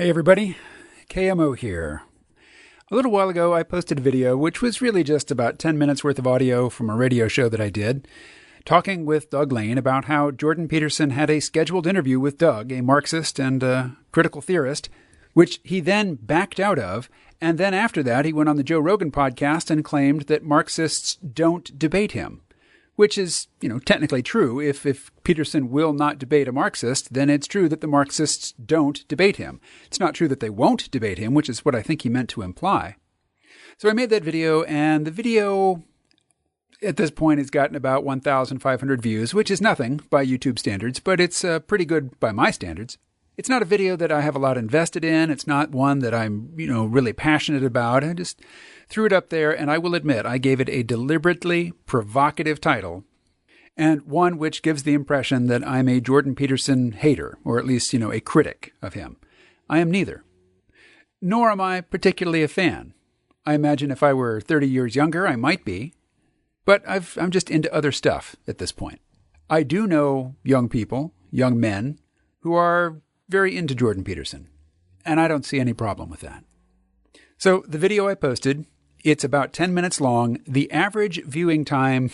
Hey everybody, KMO here. A little while ago I posted a video which was really just about 10 minutes worth of audio from a radio show that I did, talking with Doug Lane about how Jordan Peterson had a scheduled interview with Doug, a Marxist and a critical theorist, which he then backed out of, and then after that he went on the Joe Rogan podcast and claimed that Marxists don't debate him. Which is, technically true. If Peterson will not debate a Marxist, then it's true that the Marxists don't debate him. It's not true that they won't debate him, which is what I think he meant to imply. So I made that video, and the video at this point has gotten about 1,500 views, which is nothing by YouTube standards, but it's pretty good by my standards. It's not a video that I have a lot invested in. It's not one that I'm, really passionate about. I just threw it up there, and I will admit I gave it a deliberately provocative title, and one which gives the impression that I'm a Jordan Peterson hater, or at least, a critic of him. I am neither. Nor am I particularly a fan. I imagine if I were 30 years younger, I might be. But I'm just into other stuff at this point. I do know young people, young men, who are very into Jordan Peterson, and I don't see any problem with that. So the video I posted, it's about 10 minutes long. The average viewing time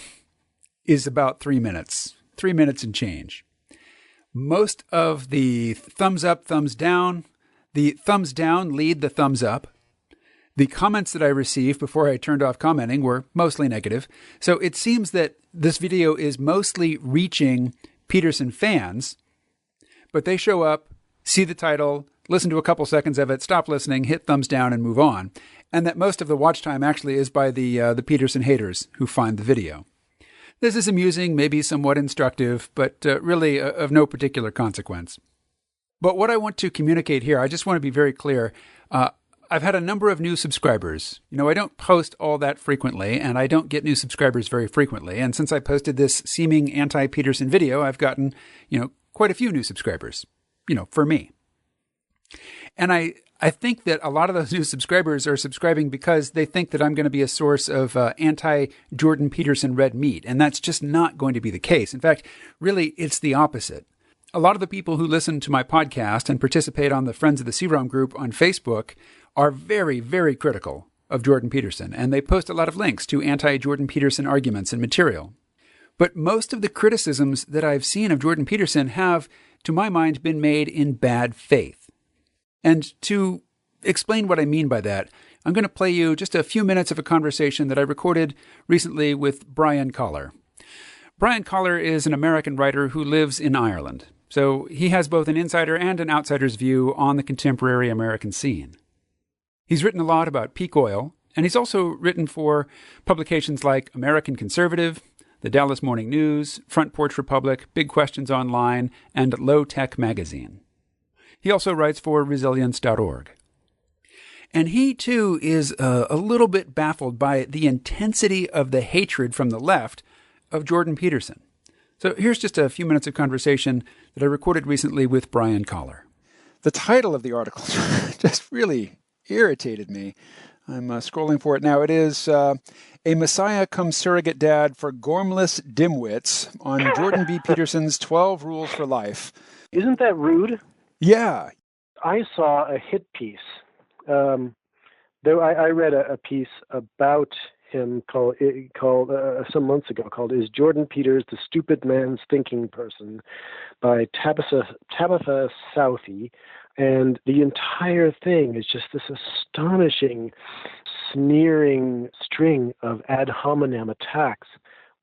is about 3 minutes, 3 minutes and change. Most of the thumbs up, thumbs down, the thumbs down lead the thumbs up. The comments that I received before I turned off commenting were mostly negative. So it seems that this video is mostly reaching Peterson fans, but they show up, see the title, listen to a couple seconds of it, stop listening, hit thumbs down, and move on. And that most of the watch time actually is by the Peterson haters who find the video. This is amusing, maybe somewhat instructive, but really of no particular consequence. But what I want to communicate here, I just want to be very clear. I've had a number of new subscribers. I don't post all that frequently, and I don't get new subscribers very frequently. And since I posted this seeming anti-Peterson video, I've gotten, quite a few new subscribers, for me. And I think that a lot of those new subscribers are subscribing because they think that I'm going to be a source of anti-Jordan Peterson red meat. And that's just not going to be the case. In fact, really, it's the opposite. A lot of the people who listen to my podcast and participate on the Friends of the C-ROM group on Facebook are very, very critical of Jordan Peterson. And they post a lot of links to anti-Jordan Peterson arguments and material. But most of the criticisms that I've seen of Jordan Peterson have, to my mind, been made in bad faith. And to explain what I mean by that, I'm going to play you just a few minutes of a conversation that I recorded recently with Brian Collar. Brian Collar is an American writer who lives in Ireland, so he has both an insider and an outsider's view on the contemporary American scene. He's written a lot about peak oil, and he's also written for publications like American Conservative, the Dallas Morning News, Front Porch Republic, Big Questions Online, and Low Tech Magazine. He also writes for resilience.org. And he, too, is a little bit baffled by the intensity of the hatred from the left of Jordan Peterson. So here's just a few minutes of conversation that I recorded recently with Brian Collar. The title of the article just really irritated me. I'm scrolling for it now. It is A Messiah Come Surrogate Dad for Gormless Dimwits on Jordan B. Peterson's 12 Rules for Life. Isn't that rude? Yeah. I saw a hit piece. I read a piece about him called some months ago called "Is Jordan Peters the Stupid Man's Thinking Person?" by Tabitha Southey, and the entire thing is just this astonishing, sneering string of ad hominem attacks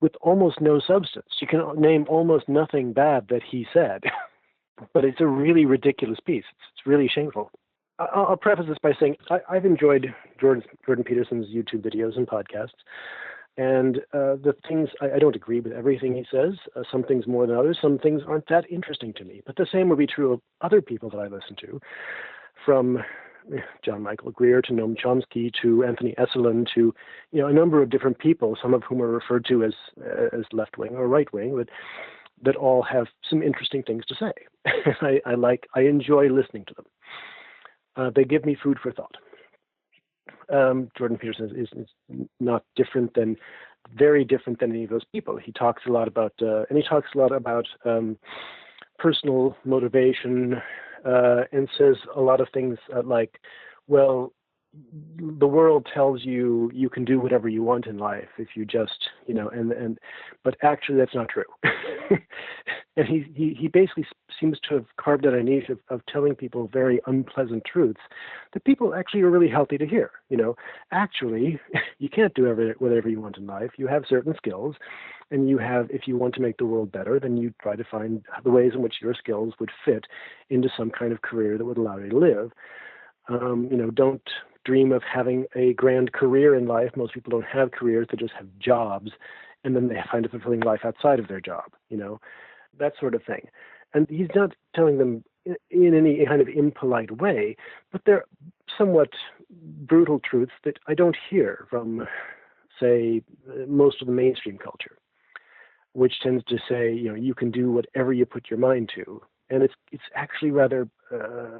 with almost no substance. You can name almost nothing bad that he said. But it's a really ridiculous piece. It's really shameful. I'll preface this by saying I've enjoyed Jordan Peterson's YouTube videos and podcasts. And the things, I don't agree with everything he says. Some things more than others. Some things aren't that interesting to me. But the same would be true of other people that I listen to, from John Michael Greer to Noam Chomsky to Anthony Esolen to a number of different people, some of whom are referred to as left-wing or right-wing, that all have some interesting things to say. I enjoy listening to them. They give me food for thought. Jordan Peterson is not very different than any of those people. He talks a lot about personal motivation, and says a lot of things like, well, the world tells you you can do whatever you want in life if you just, but actually that's not true. And he basically seems to have carved out a niche of telling people very unpleasant truths that people actually are really healthy to hear. Actually, you can't do whatever you want in life. You have certain skills, and if you want to make the world better, then you try to find the ways in which your skills would fit into some kind of career that would allow you to live. Don't dream of having a grand career in life. Most people don't have careers, they just have jobs, and then they find a fulfilling life outside of their job, that sort of thing. And he's not telling them in any kind of impolite way, but they're somewhat brutal truths that I don't hear from, say, most of the mainstream culture, which tends to say, you can do whatever you put your mind to. And it's actually rather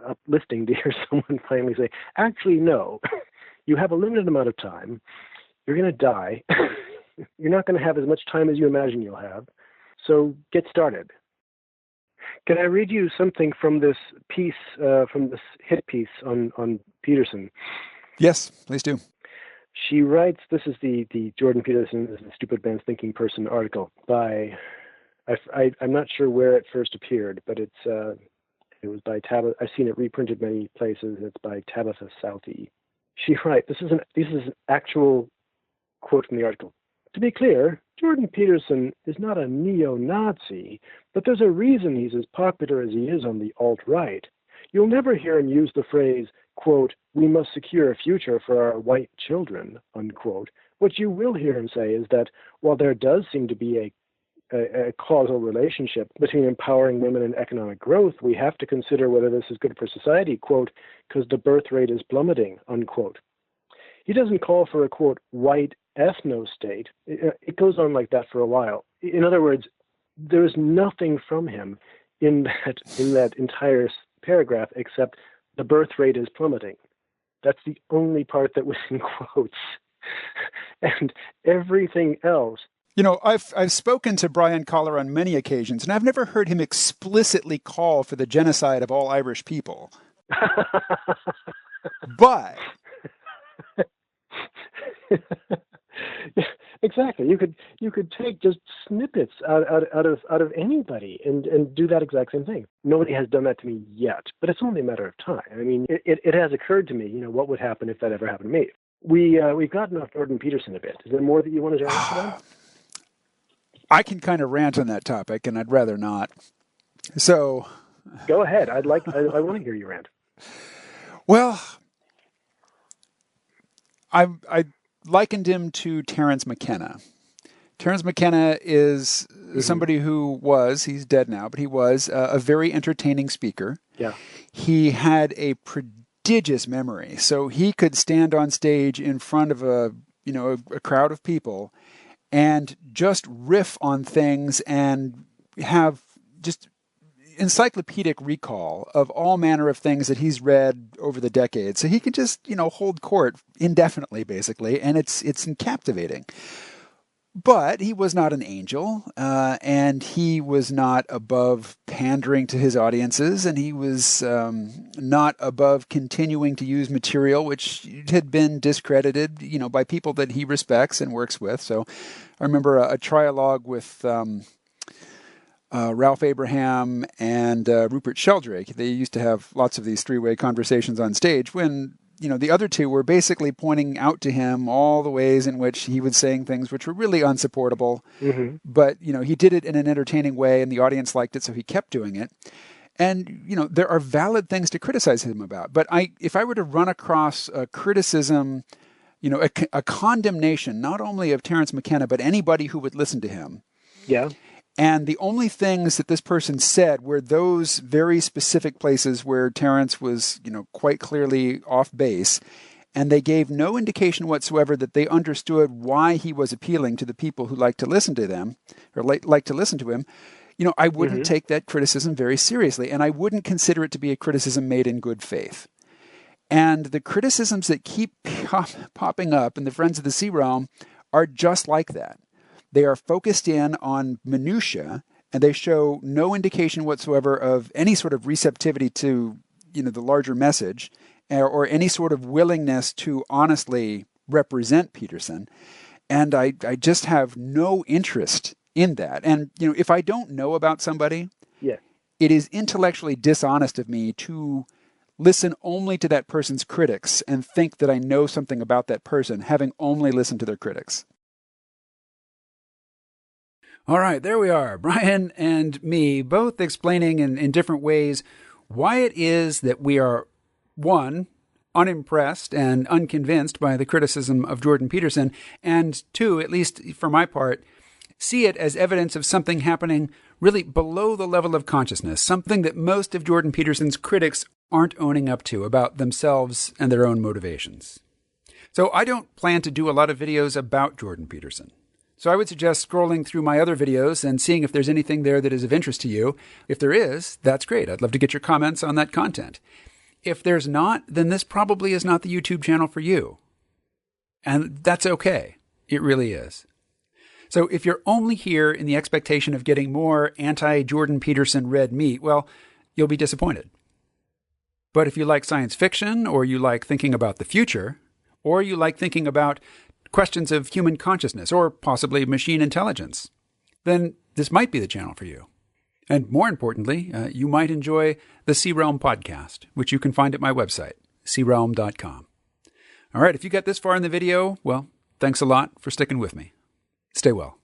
uplifting to hear someone finally say, actually, no, you have a limited amount of time. You're going to die. You're not going to have as much time as you imagine you'll have. So get started. Can I read you something from this piece, from this hit piece on Peterson? Yes, please do. She writes, this is the Jordan Peterson, the Stupid Man's Thinking Person article by... I'm not sure where it first appeared, but it was by Tabitha. I've seen it reprinted many places. It's by Tabitha Southey. She writes, this is an actual quote from the article. To be clear, Jordan Peterson is not a neo-Nazi, but there's a reason he's as popular as he is on the alt-right. You'll never hear him use the phrase, quote, we must secure a future for our white children, unquote. What you will hear him say is that while there does seem to be a causal relationship between empowering women and economic growth, we have to consider whether this is good for society, quote, because the birth rate is plummeting, unquote. He doesn't call for a, quote, white ethno-state. It goes on like that for a while. In other words, there's nothing from him in that entire paragraph except the birth rate is plummeting. That's the only part that was in quotes. And everything else. I've spoken to Brian Collar on many occasions, and I've never heard him explicitly call for the genocide of all Irish people. But exactly, you could take just snippets out of anybody and do that exact same thing. Nobody has done that to me yet, but it's only a matter of time. I mean, it has occurred to me, what would happen if that ever happened to me. We've gotten off Jordan Peterson a bit. Is there more that you want to add to that? I can kind of rant on that topic, and I'd rather not. So, go ahead. I want to hear you rant. Well, I likened him to Terence McKenna. Terence McKenna is somebody who he's dead now, but he was a very entertaining speaker. Yeah. He had a prodigious memory, so he could stand on stage in front of a crowd of people and just riff on things and have just encyclopedic recall of all manner of things that he's read over the decades. So he can just, hold court indefinitely, basically, and it's captivating. But he was not an angel, and he was not above pandering to his audiences, and he was not above continuing to use material which had been discredited, by people that he respects and works with. So I remember a trialogue with Ralph Abraham and Rupert Sheldrake. They used to have lots of these three-way conversations on stage when the other two were basically pointing out to him all the ways in which he was saying things which were really unsupportable. Mm-hmm. But, he did it in an entertaining way and the audience liked it, so he kept doing it. And, there are valid things to criticize him about. But if I were to run across a criticism, a condemnation, not only of Terence McKenna, but anybody who would listen to him. Yeah. And the only things that this person said were those very specific places where Terence was, quite clearly off base. And they gave no indication whatsoever that they understood why he was appealing to the people who like to listen to them or like to listen to him. I wouldn't take that criticism very seriously. And I wouldn't consider it to be a criticism made in good faith. And the criticisms that keep popping up in the Friends of the Sea Realm are just like that. They are focused in on minutia and they show no indication whatsoever of any sort of receptivity to, the larger message, or any sort of willingness to honestly represent Peterson. And I just have no interest in that. And, if I don't know about somebody, it is intellectually dishonest of me to listen only to that person's critics and think that I know something about that person, having only listened to their critics. All right, there we are. Brian and me both explaining in different ways why it is that we are, one, unimpressed and unconvinced by the criticism of Jordan Peterson, and two, at least for my part, see it as evidence of something happening really below the level of consciousness, something that most of Jordan Peterson's critics aren't owning up to about themselves and their own motivations. So I don't plan to do a lot of videos about Jordan Peterson. So I would suggest scrolling through my other videos and seeing if there's anything there that is of interest to you. If there is, that's great. I'd love to get your comments on that content. If there's not, then this probably is not the YouTube channel for you. And that's okay. It really is. So if you're only here in the expectation of getting more anti-Jordan Peterson red meat, well, you'll be disappointed. But if you like science fiction, or you like thinking about the future, or you like thinking about questions of human consciousness, or possibly machine intelligence, then this might be the channel for you. And more importantly, you might enjoy the C-Realm podcast, which you can find at my website, crealm.com. All right, if you got this far in the video, well, thanks a lot for sticking with me. Stay well.